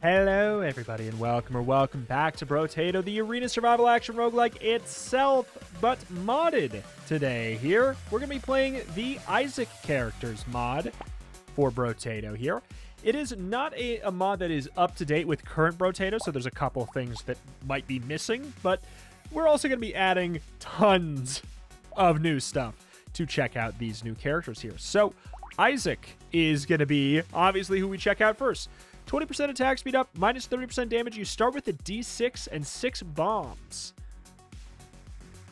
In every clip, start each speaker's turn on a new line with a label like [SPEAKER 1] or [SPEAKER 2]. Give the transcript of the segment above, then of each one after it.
[SPEAKER 1] Hello, everybody, and welcome back to Brotato, the arena survival action roguelike itself, but modded. Today, here, we're going to be playing the Isaac characters mod for Brotato here. It is not a mod that is up to date with current Brotato, so there's a couple things that might be missing, but we're also going to be adding tons of new stuff to check out these new characters here. So, Isaac is going to be, obviously, who we check out first. 20% attack speed up, minus 30% damage. You start with a D6 and 6 bombs.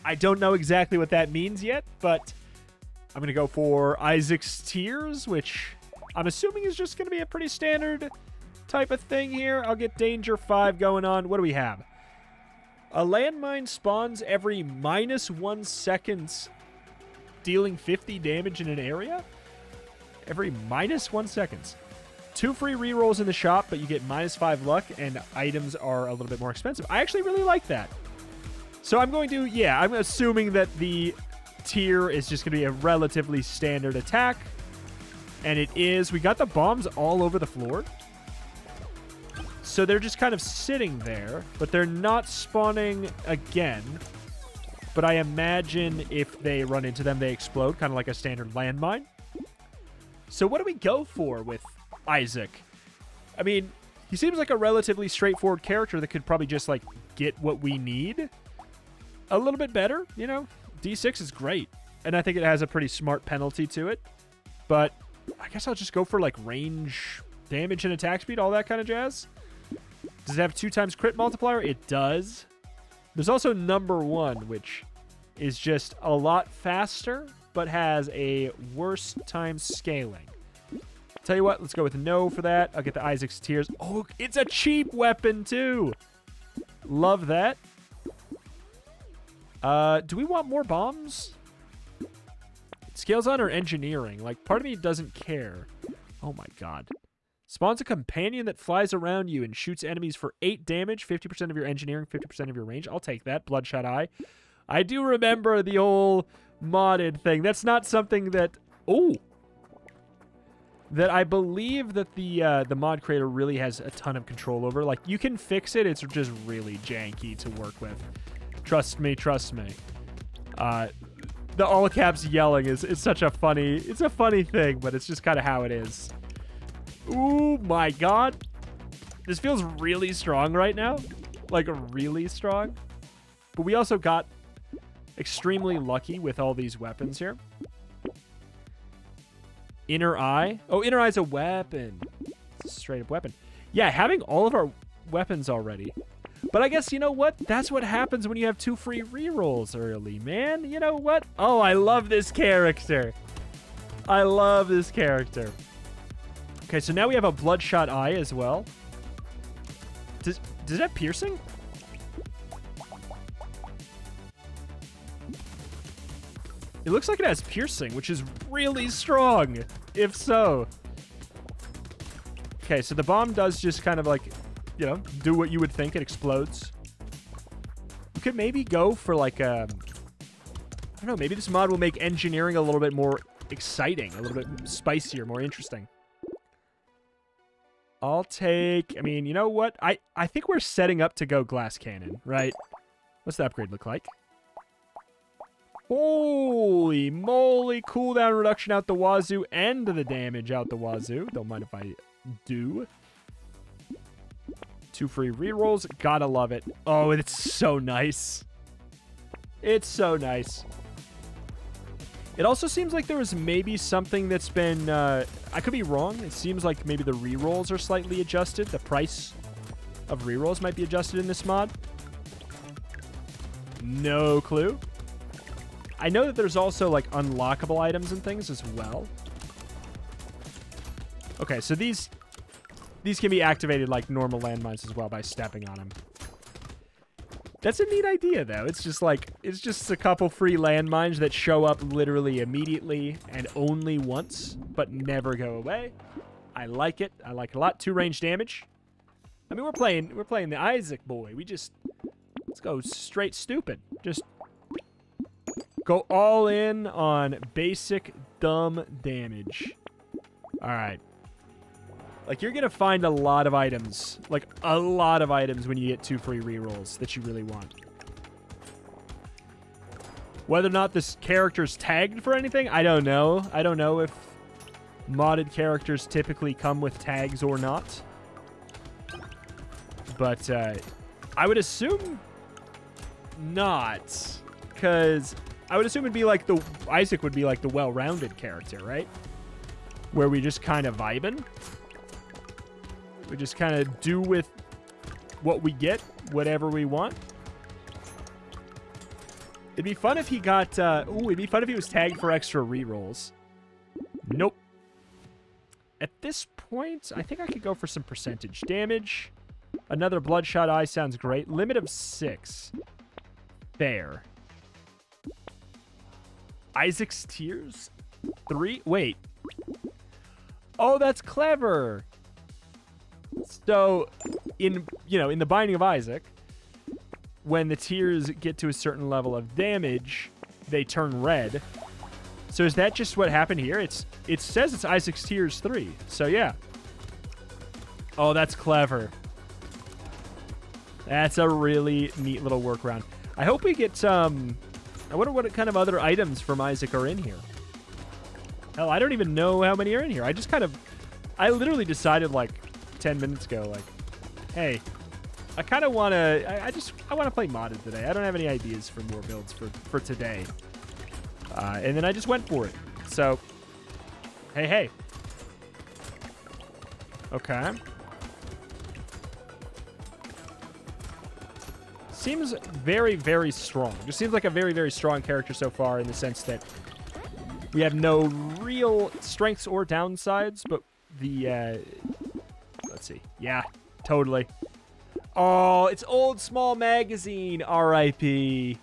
[SPEAKER 1] I don't know exactly what that means yet, but I'm going to go for Isaac's Tears, which I'm assuming is just going to be a pretty standard type of thing here. I'll get Danger 5 going on. What do we have? A landmine spawns every minus 1 second, dealing 50 damage in an area? Every minus 1 second. 2 free rerolls in the shop, but you get minus 5 luck, and items are a little bit more expensive. I actually really like that. So I'm going to, yeah, I'm assuming that the tier is just going to be a relatively standard attack. And it is. We got the bombs all over the floor. So they're just kind of sitting there, but they're not spawning again. But I imagine if they run into them, they explode, kind of like a standard landmine. So what do we go for with Isaac? I mean, he seems like a relatively straightforward character that could probably just, like, get what we need a little bit better, you know? D6 is great, and I think it has a pretty smart penalty to it, but I guess I'll just go for, like, range, damage, and attack speed, all that kind of jazz. Does it have 2 times crit multiplier? It does. There's also number 1, which is just a lot faster, but has a worse time scaling. Tell you what, let's go with no for that. I'll get the Isaac's Tears. Oh, it's a cheap weapon, too. Love that. Do we want more bombs? Scales on or engineering? Like, part of me doesn't care. Oh, my God. Spawns a companion that flies around you and shoots enemies for 8 damage, 50% of your engineering, 50% of your range. I'll take that. Bloodshot Eye. I do remember the old modded thing. That's not something that... Oh! That I believe that the mod creator really has a ton of control over. Like, you can fix it. It's just really janky to work with. Trust me, trust me. The all caps yelling is such a funny... It's a funny thing, but it's just kind of how it is. Ooh, my God. This feels really strong right now. Like, really strong. But we also got extremely lucky with all these weapons here. Inner Eye. Oh, Inner Eye's a weapon. It's a straight up weapon. Yeah, having all of our weapons already. But I guess, you know what? That's what happens when you have 2 free rerolls early, man. You know what? Oh, I love this character. I love this character. Okay, so now we have a Bloodshot Eye as well. Does it have piercing? It looks like it has piercing, which is really strong, if so. Okay, so the bomb does just kind of like, you know, do what you would think. It explodes. You could maybe go for like I don't know, maybe this mod will make engineering a little bit more exciting, a little bit spicier, more interesting. I'll take, I mean, you know what? I think we're setting up to go Glass Cannon, right? What's the upgrade look like? Holy moly, cooldown reduction out the wazoo and the damage out the wazoo. Don't mind if I do. 2 free rerolls. Gotta love it. Oh, it's so nice. It's so nice. It also seems like there was maybe something that's been... I could be wrong. It seems like maybe the rerolls are slightly adjusted. The price of rerolls might be adjusted in this mod. No clue. I know that there's also, like, unlockable items and things as well. Okay, so these can be activated like normal landmines as well by stepping on them. That's a neat idea, though. It's just, like, it's just a couple free landmines that show up literally immediately and only once, but never go away. I like it. I like it a lot. 2 range damage. I mean, we're playing the Isaac boy. Let's go straight stupid. Just... go all in on basic dumb damage. All right. Like, you're going to find a lot of items. Like, a lot of items when you get 2 free rerolls that you really want. Whether or not this character's tagged for anything, I don't know. I don't know if modded characters typically come with tags or not. But I would assume not. Because I would assume it'd be like Isaac would be like the well-rounded character, right? Where we just kind of vibing. We just kind of do with what we get, whatever we want. It'd be fun if he got... it'd be fun if he was tagged for extra rerolls. Nope. At this point, I think I could go for some percentage damage. Another Bloodshot Eye sounds great. Limit of 6. Fair. Isaac's Tears? 3? Wait. Oh, that's clever. So, in the Binding of Isaac, when the tears get to a certain level of damage, they turn red. So is that just what happened here? It says it's Isaac's Tears 3. So yeah. Oh, that's clever. That's a really neat little workaround. I hope we get I wonder what kind of other items from Isaac are in here. Hell, I don't even know how many are in here. I literally decided like 10 minutes ago, like, hey, I kind of want to, I want to play modded today. I don't have any ideas for more builds for today. And then I just went for it. So, hey. Okay. Seems very, very strong. Just seems like a very, very strong character so far in the sense that we have no real strengths or downsides, but the, let's see. Yeah, totally. Oh, it's old small magazine. R.I.P.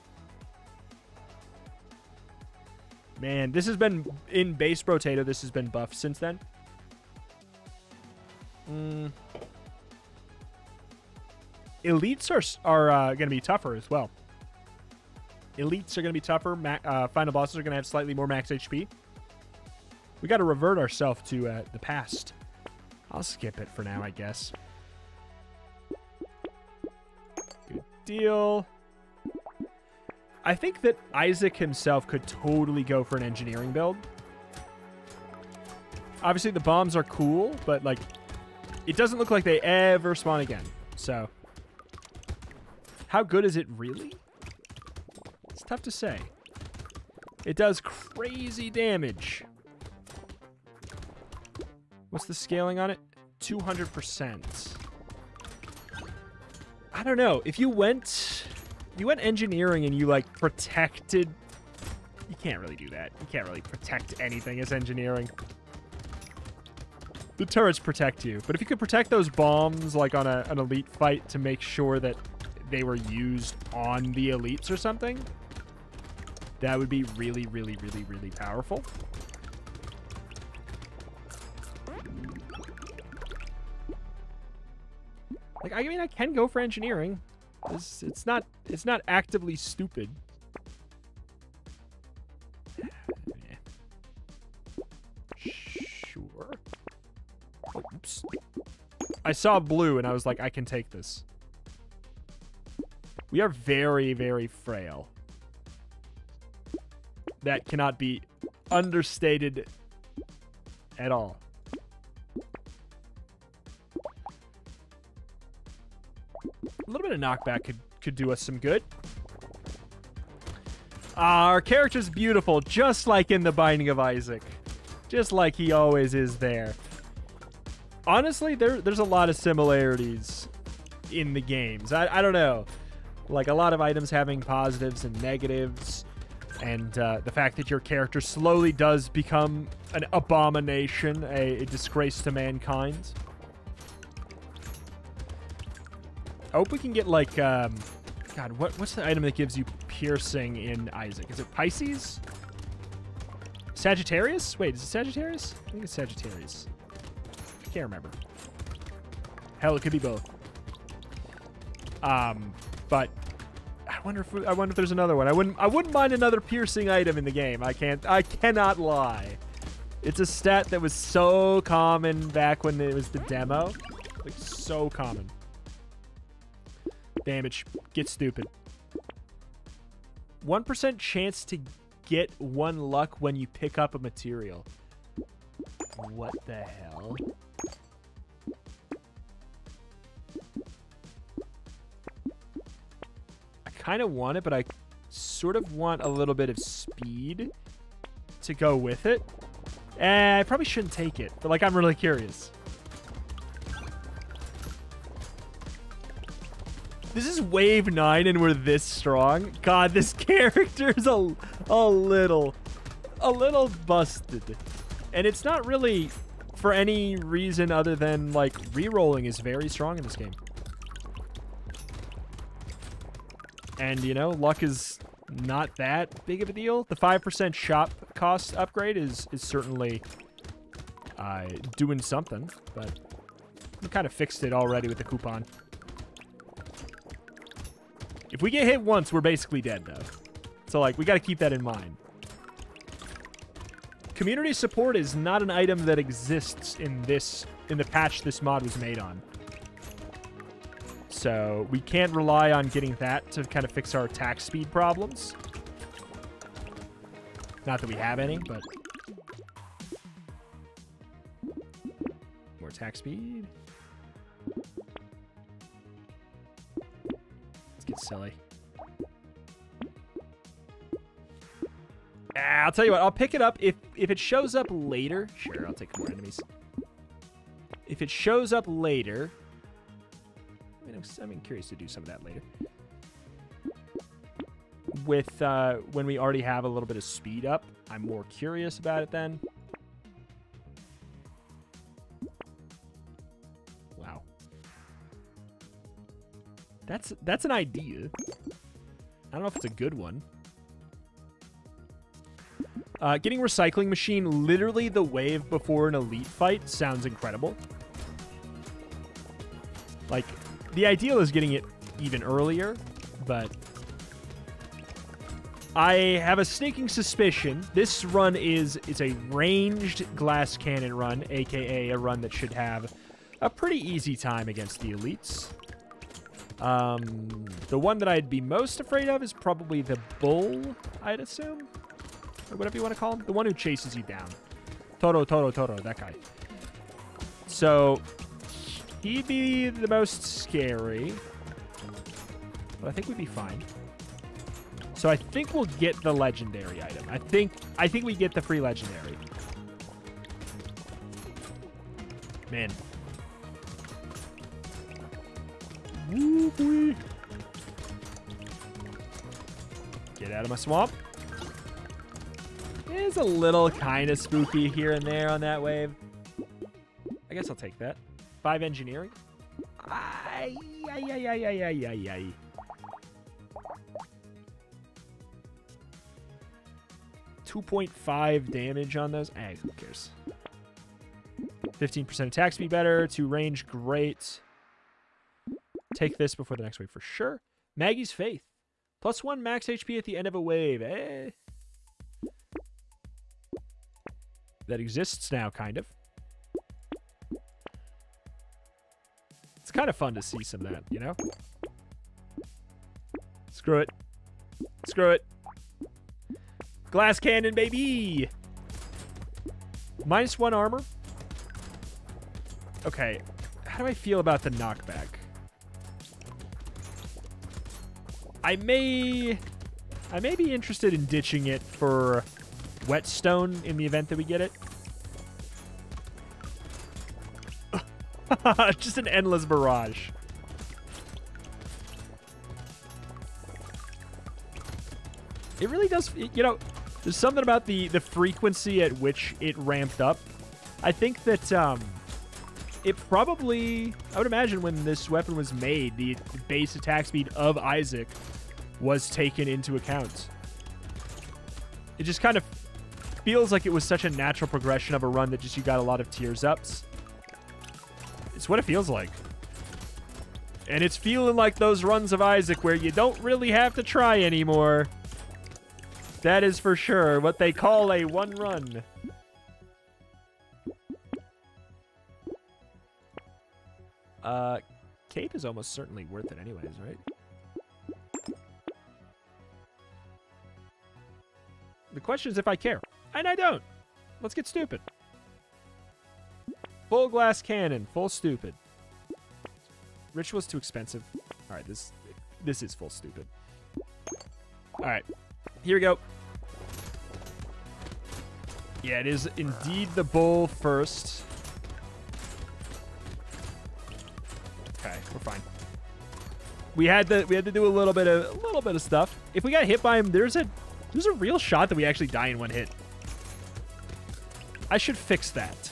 [SPEAKER 1] Man, this has been in base Brotato. This has been buffed since then. Elites are going to be tougher as well. Elites are going to be tougher. Final bosses are going to have slightly more max HP. We got to revert ourselves to the past. I'll skip it for now, I guess. Good deal. I think that Isaac himself could totally go for an engineering build. Obviously, the bombs are cool, but, like, it doesn't look like they ever spawn again. So, how good is it really? It's tough to say. It does crazy damage. What's the scaling on it? 200%. I don't know. If you went engineering and you, like, protected... You can't really do that. You can't really protect anything as engineering. The turrets protect you. But if you could protect those bombs, like, on an elite fight to make sure that they were used on the elites or something, that would be really, really, really, really powerful. Like, I mean, I can go for engineering. It's not actively stupid. Sure. Oops. I saw blue and I was like, I can take this. We are very, very frail. That cannot be understated at all. A little bit of knockback could do us some good. Our character's beautiful, just like in the Binding of Isaac. Just like he always is there. Honestly, there's a lot of similarities in the games. I don't know. Like, a lot of items having positives and negatives. And the fact that your character slowly does become an abomination, a disgrace to mankind. I hope we can get, like, God, what's the item that gives you piercing in Isaac? Is it Pisces? Sagittarius? Wait, is it Sagittarius? I think it's Sagittarius. I can't remember. Hell, it could be both. But I wonder if there's another one. I wouldn't mind another piercing item in the game. I cannot lie. It's a stat that was so common back when it was the demo. Like, so common. Damage. Get stupid. 1% chance to get 1 luck when you pick up a material. What the hell? I kind of want it, but I sort of want a little bit of speed to go with it. I probably shouldn't take it, but like, I'm really curious. This is wave 9 and we're this strong. God, this character's a little busted. And it's not really for any reason other than, like, rerolling is very strong in this game. And, you know, luck is not that big of a deal. The 5% shop cost upgrade is certainly doing something, but we kind of fixed it already with the coupon. If we get hit once, we're basically dead, though. So, like, we got to keep that in mind. Community support is not an item that exists in the patch this mod was made on. So we can't rely on getting that to kind of fix our attack speed problems. Not that we have any, but more attack speed. Let's get silly. I'll tell you what, I'll pick it up if it shows up later. Sure, I'll take more enemies. If it shows up later, I'm curious to do some of that later. With when we already have a little bit of speed up, I'm more curious about it then. Wow, that's an idea. I don't know if it's a good one. Getting Recycling Machine literally the wave before an elite fight sounds incredible. Like, the ideal is getting it even earlier, but I have a sneaking suspicion this run is a ranged glass cannon run, aka a run that should have a pretty easy time against the elites. The one that I'd be most afraid of is probably the bull, I'd assume. Or whatever you want to call him. The one who chases you down. Toro, that guy. So, he'd be the most scary. But I think we'd be fine. So I think we'll get the legendary item. I think we get the free legendary. Man. Woo boy. Get out of my swamp. It's a little kind of spooky here and there on that wave. I guess I'll take that. 5 engineering. 2.5 damage on those. Who cares? 15% attack speed better. 2 range, great. Take this before the next wave for sure. Maggie's Faith. +1 max HP at the end of a wave. That exists now, kind of. It's kind of fun to see some of that, you know? Screw it. Screw it. Glass cannon, baby! -1 armor. Okay. How do I feel about the knockback? I may be interested in ditching it for whetstone in the event that we get it. Just an endless barrage. It really does, you know, there's something about the frequency at which it ramped up. I think that it probably, I would imagine when this weapon was made, the base attack speed of Isaac was taken into account. It just kind of feels like it was such a natural progression of a run that just you got a lot of tears ups. It's what it feels like. And it's feeling like those runs of Isaac where you don't really have to try anymore. That is for sure what they call a one run. Cape is almost certainly worth it anyways, right? The question is if I care. And I don't. Let's get stupid. Full glass cannon. Full stupid. Ritual's too expensive. All right, this is full stupid. All right, here we go. Yeah, it is indeed the bull first. Okay, we're fine. We had to do a little bit of stuff. If we got hit by him, there's a real shot that we actually die in one hit. I should fix that.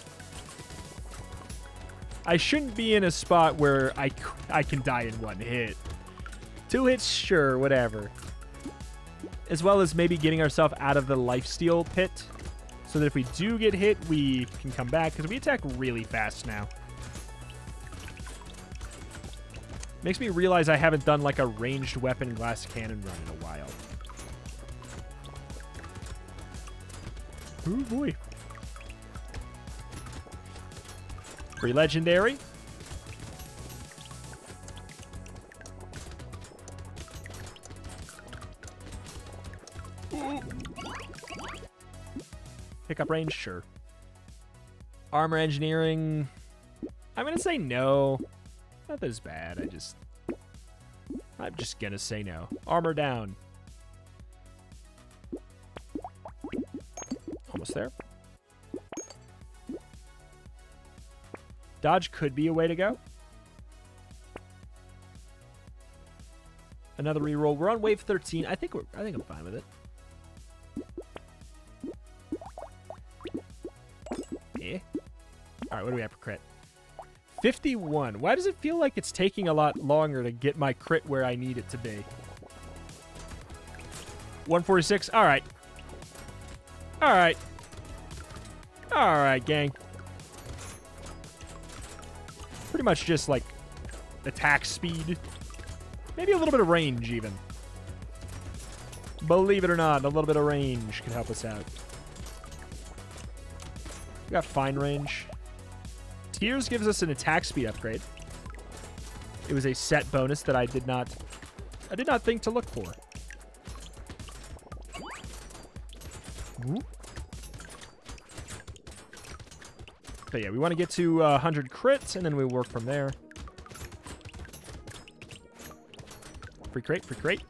[SPEAKER 1] I shouldn't be in a spot where I can die in one hit. 2 hits, sure, whatever. As well as maybe getting ourselves out of the lifesteal pit, so that if we do get hit, we can come back, because we attack really fast now. Makes me realize I haven't done like a ranged weapon glass cannon run in a while. Oh boy. Free legendary. Pickup range, sure. Armor engineering. I'm gonna say no. Not that it's bad. I'm just gonna say no. Armor down. Almost there. Dodge could be a way to go. Another reroll. We're on wave 13. I think I'm fine with it. Eh. All right, what do we have for crit? 51. Why does it feel like it's taking a lot longer to get my crit where I need it to be? 146. All right. All right. All right, gang. Pretty much just like attack speed. Maybe a little bit of range even. Believe it or not, a little bit of range can help us out. We got fine range. Tears gives us an attack speed upgrade. It was a set bonus that I did not think to look for. Ooh. But yeah, we want to get to 100 crits, and then we work from there. Free crate, free crate.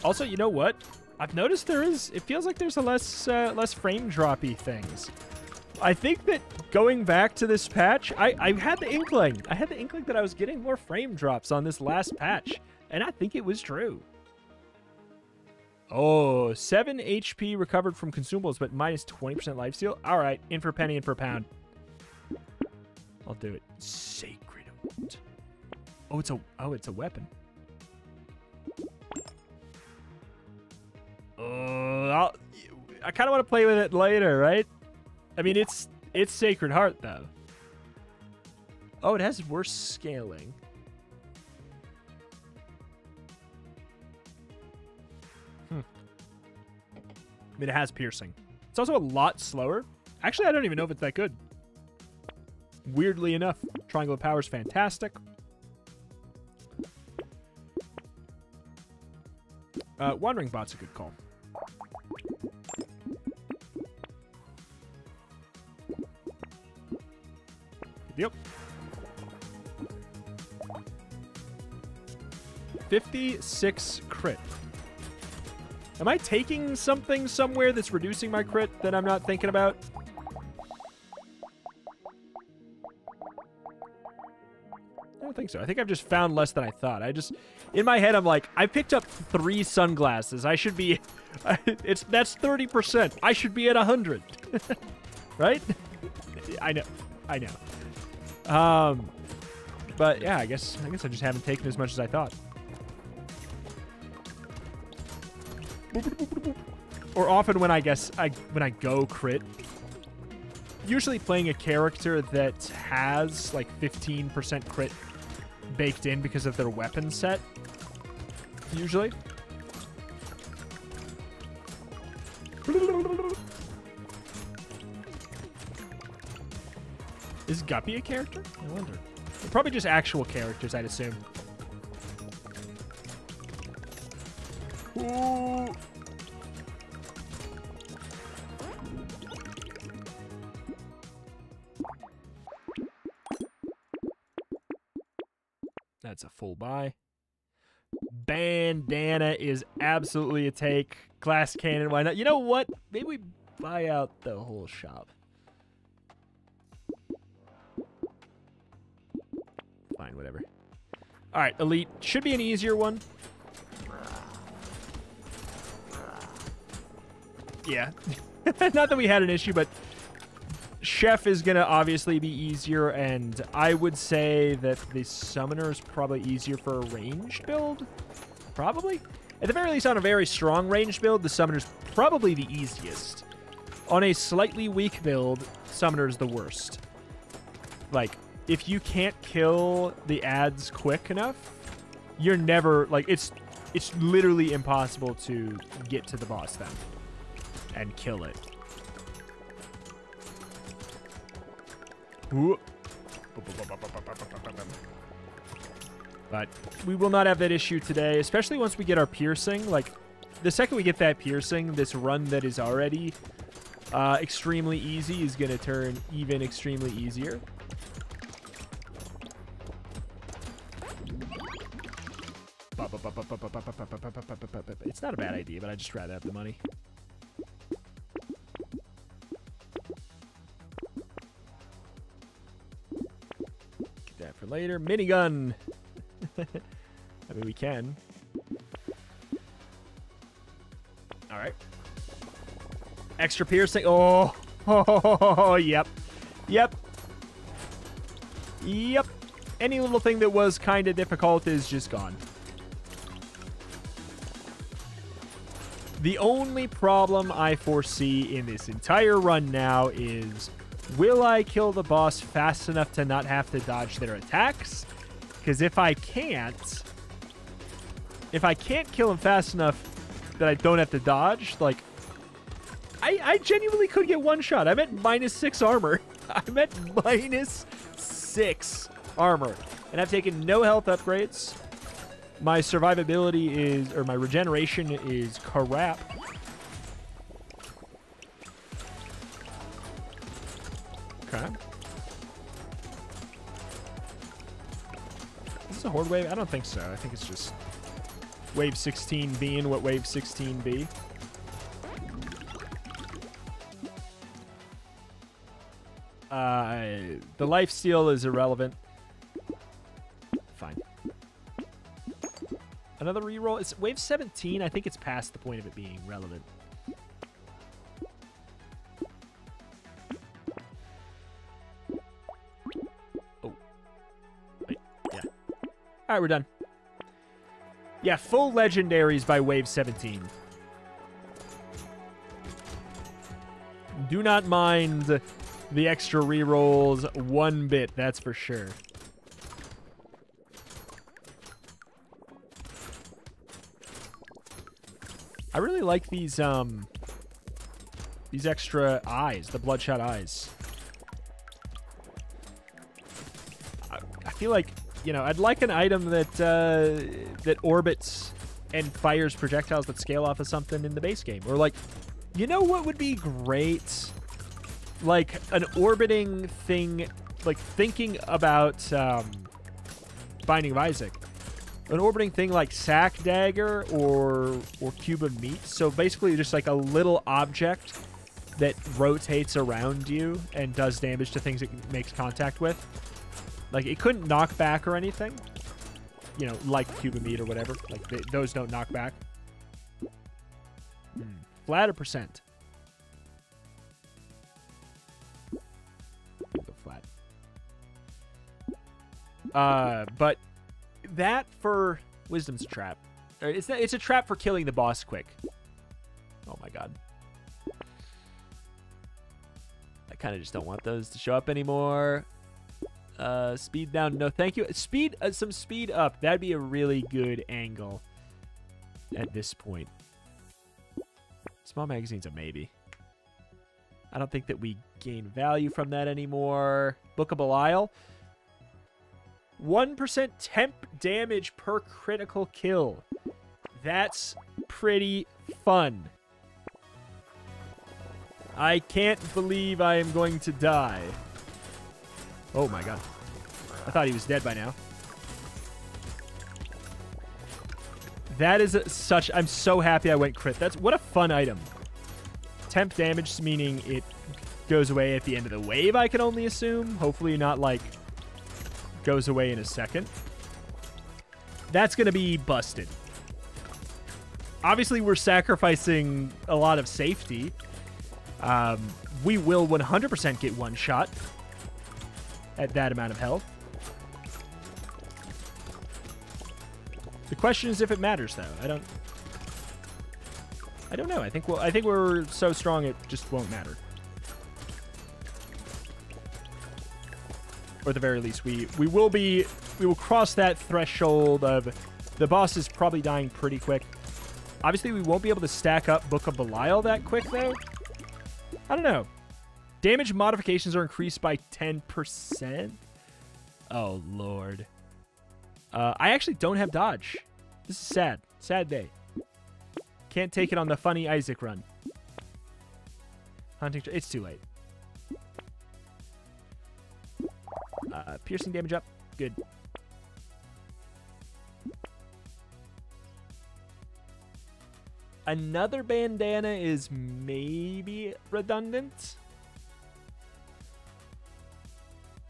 [SPEAKER 1] Also, you know what? I've noticed it feels like there's a less frame droppy things. I think that going back to this patch, I had the inkling. I had the inkling that I was getting more frame drops on this last patch, and I think it was true. Oh, 7 HP recovered from consumables, but minus 20% lifesteal. All right, in for a penny, in for a pound. I'll do it. Sacred Oath. Oh, it's a weapon. I kind of want to play with it later, right? I mean, it's Sacred Heart though. Oh, it has worse scaling. I mean, it has piercing. It's also a lot slower. Actually, I don't even know if it's that good. Weirdly enough, Triangle of Power is fantastic. Wandering Bot's a good call. Yep. 56 crit. Am I taking something somewhere that's reducing my crit that I'm not thinking about? I don't think so. I think I've just found less than I thought. In my head, I'm like, I picked up 3 sunglasses. I should be, that's 30%. I should be at 100, right? I know. But yeah, I guess I just haven't taken as much as I thought. Or often when I go crit, usually playing a character that has like 15% crit baked in because of their weapon set, usually. Is Guppy a character? I wonder. They're probably just actual characters, I'd assume. Ooh. That's a full buy. Bandana is absolutely a take. Glass cannon, why not? You know what? Maybe we buy out the whole shop. Fine, whatever. All right, Elite. Should be an easier one. Yeah. Not that we had an issue, but Chef is going to obviously be easier, and I would say that the Summoner is probably easier for a ranged build. Probably. At the very least, on a very strong ranged build, the Summoner's probably the easiest. On a slightly weak build, Summoner's the worst. Like, if you can't kill the ads quick enough, you're never, like, it's literally impossible to get to the boss then and kill it. Ooh. But we will not have that issue today, especially once we get our piercing. Like, the second we get that piercing, this run that is already extremely easy is going to turn even extremely easier. It's not a bad idea, but I'd just rather have the money. Get that for later. Minigun. I mean, we can. All right. Extra piercing. Oh, yep. Yep. Yep. Any little thing that was kind of difficult is just gone. The only problem I foresee in this entire run now is, will I kill the boss fast enough to not have to dodge their attacks? Because if I can't kill him fast enough that I don't have to dodge, like, I genuinely could get one shot. I'm at -6 armor. I'm at -6 armor. And I've taken no health upgrades. My survivability is, or my regeneration is crap. Okay. Is this a horde wave? I don't think so. I think it's just wave 16 being what wave 16 be. The lifesteal is irrelevant. Fine. Another reroll. It's wave 17. I think it's past the point of it being relevant. Oh. Wait. Yeah. All right, we're done. Yeah, full legendaries by wave 17. Do not mind the extra rerolls one bit, that's for sure. I really like these extra eyes, the bloodshot eyes. I feel like, you know, I'd like an item that that orbits and fires projectiles that scale off of something in the base game. Or like, you know what would be great? Like an orbiting thing, like thinking about Binding of Isaac. An orbiting thing like Sack Dagger or Cube of Meat. So basically just like a little object that rotates around you and does damage to things it makes contact with. Like it couldn't knock back or anything. You know, like Cube of Meat or whatever. Like those don't knock back. Flat or percent? Go flat. But that for Wisdom's a trap. It's a trap for killing the boss quick. Oh my god. I kind of just don't want those to show up anymore. Speed down. No, thank you. Speed, some speed up. That'd be a really good angle at this point. Small magazine's a maybe. I don't think that we gain value from that anymore. Book of Belial. 1% temp damage per critical kill. That's pretty fun. I can't believe I am going to die. Oh my god. I thought he was dead by now. That is such... I'm so happy I went crit. What a fun item. Temp damage, meaning it goes away at the end of the wave, I can only assume. Hopefully not, like, goes away in a second. That's going to be busted. Obviously, we're sacrificing a lot of safety. We will 100% get one shot at that amount of health. The question is if it matters, though. I don't know. I think we're so strong it just won't matter. Or at the very least, we will cross that threshold of the boss is probably dying pretty quick. Obviously, we won't be able to stack up Book of Belial that quick, though. I don't know. Damage modifications are increased by 10%. Oh, Lord. I actually don't have dodge. This is sad. Sad day. Can't take it on the funny Isaac run. Hunting... It's too late. Piercing damage up. Good. Another bandana is maybe redundant.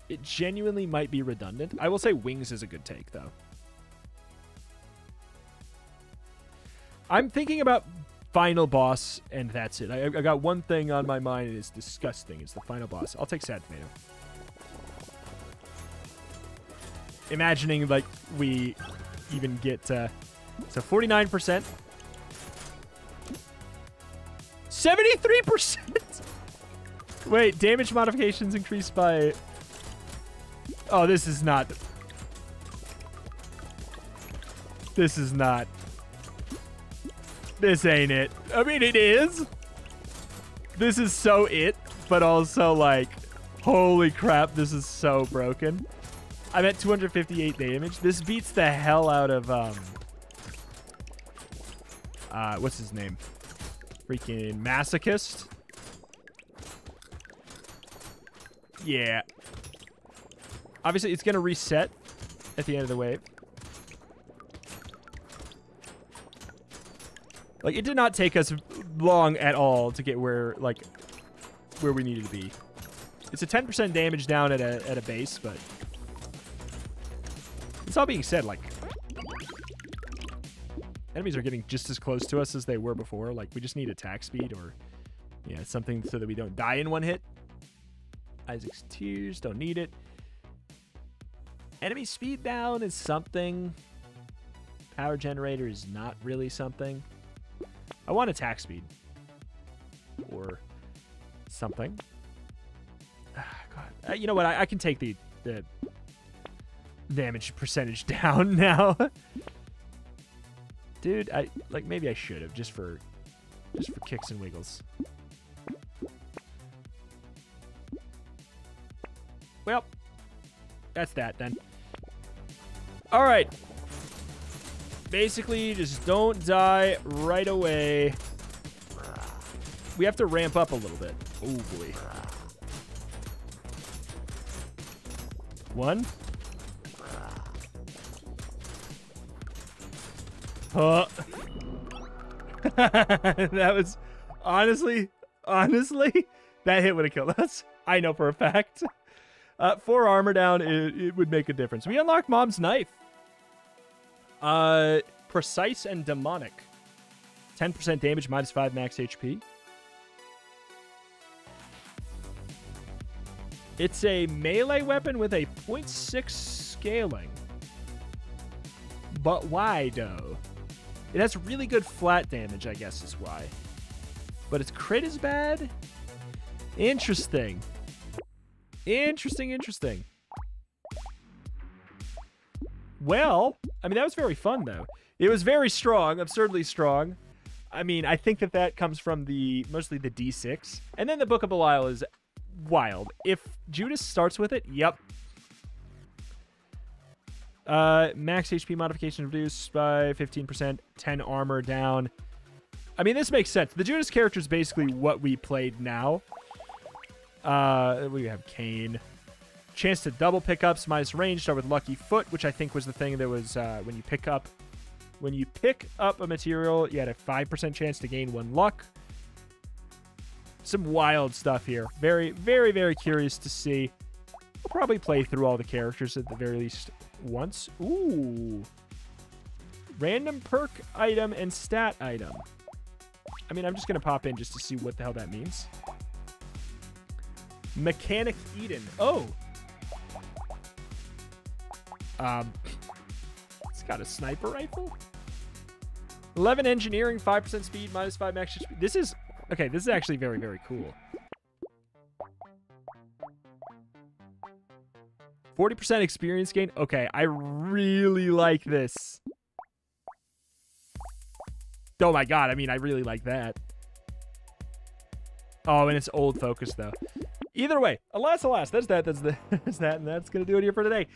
[SPEAKER 1] It genuinely might be redundant. I will say wings is a good take, though. I'm thinking about final boss, and that's it. I got one thing on my mind, and it's disgusting. It's the final boss. I'll take Sad Tomato. Imagining, like, we even get... so 49%. 73%! Wait, damage modifications increased by... Oh, this is not... This is not... This ain't it. I mean, it is. This is so it, but also, like, holy crap, this is so broken. I'm at 258 damage. This beats the hell out of, what's his name? Freaking Masochist. Yeah. Obviously, it's going to reset at the end of the wave. Like, it did not take us long at all to get where we needed to be. It's a 10% damage down at a base, but... It's all being said, like... Enemies are getting just as close to us as they were before. Like, we just need attack speed or... Yeah, something so that we don't die in one hit. Isaac's Tears, don't need it. Enemy speed down is something. Power generator is not really something. I want attack speed. Or something. God. You know what? I can take the damage percentage down now. Dude, maybe I should have just for kicks and wiggles. Well, that's that then. All right. Basically, just don't die right away. We have to ramp up a little bit. Oh, boy. One. That was... Honestly, that hit would have killed us. I know for a fact. 4 armor down, it would make a difference. We unlocked Mom's Knife. Precise and Demonic. 10% damage, -5 max HP. It's a melee weapon with a 0.6 scaling. But why, though? It has really good flat damage, I guess is why. But its crit is bad? Interesting. Interesting. Well, I mean, that was very fun, though. It was very strong, absurdly strong. I mean, I think that comes from mostly the D6. And then the Book of Belial is wild. If Judas starts with it, yep. Max HP modification reduced by 15%, 10 armor down. I mean, this makes sense. The Judas character is basically what we played now. We have Kane. Chance to double pickups, minus range, start with Lucky Foot, which I think was the thing that was when you pick up a material, you had a 5% chance to gain 1 luck. Some wild stuff here. Very, very, very curious to see. We'll probably play through all the characters at the very least once. Ooh. Random perk item and stat item. I mean, I'm just going to pop in just to see what the hell that means. Mechanic Eden. Oh. It's got a sniper rifle. 11 engineering, 5% speed, minus 5 max speed. This is actually very, very cool. 40% experience gain. Okay, I really like this. Oh my god, I mean, I really like that. Oh, and it's old focus, though. Either way, alas, that's that, and that's going to do it here for today.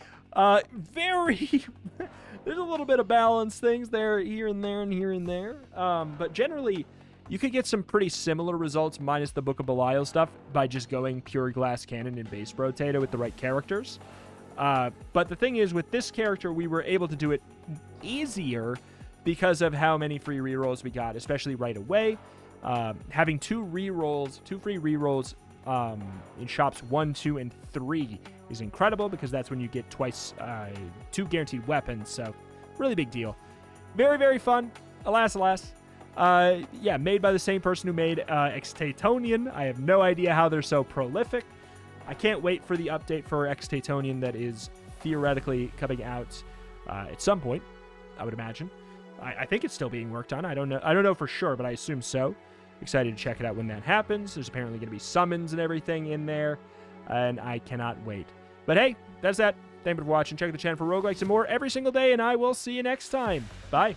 [SPEAKER 1] There's a little bit of balance things there, here and there, and here and there. But generally, you could get some pretty similar results, minus the Book of Belial stuff, by just going pure glass cannon and base Brotato with the right characters. But the thing is, with this character, we were able to do it easier because of how many free rerolls we got, especially right away. Having two free rerolls in shops 1, 2, and 3 is incredible, because that's when you get twice 2 guaranteed weapons. So really big deal. Very, very fun. Alas. Yeah, made by the same person who made Extatonian. I have no idea how they're so prolific. I can't wait for the update for Extatonian that is theoretically coming out at some point, I would imagine. I think it's still being worked on. I don't know for sure, but I assume so. Excited to check it out when that happens. There's apparently going to be summons and everything in there, and I cannot wait. But hey, that's that. Thank you for watching. Check out the channel for roguelikes and more every single day, and I will see you next time. Bye.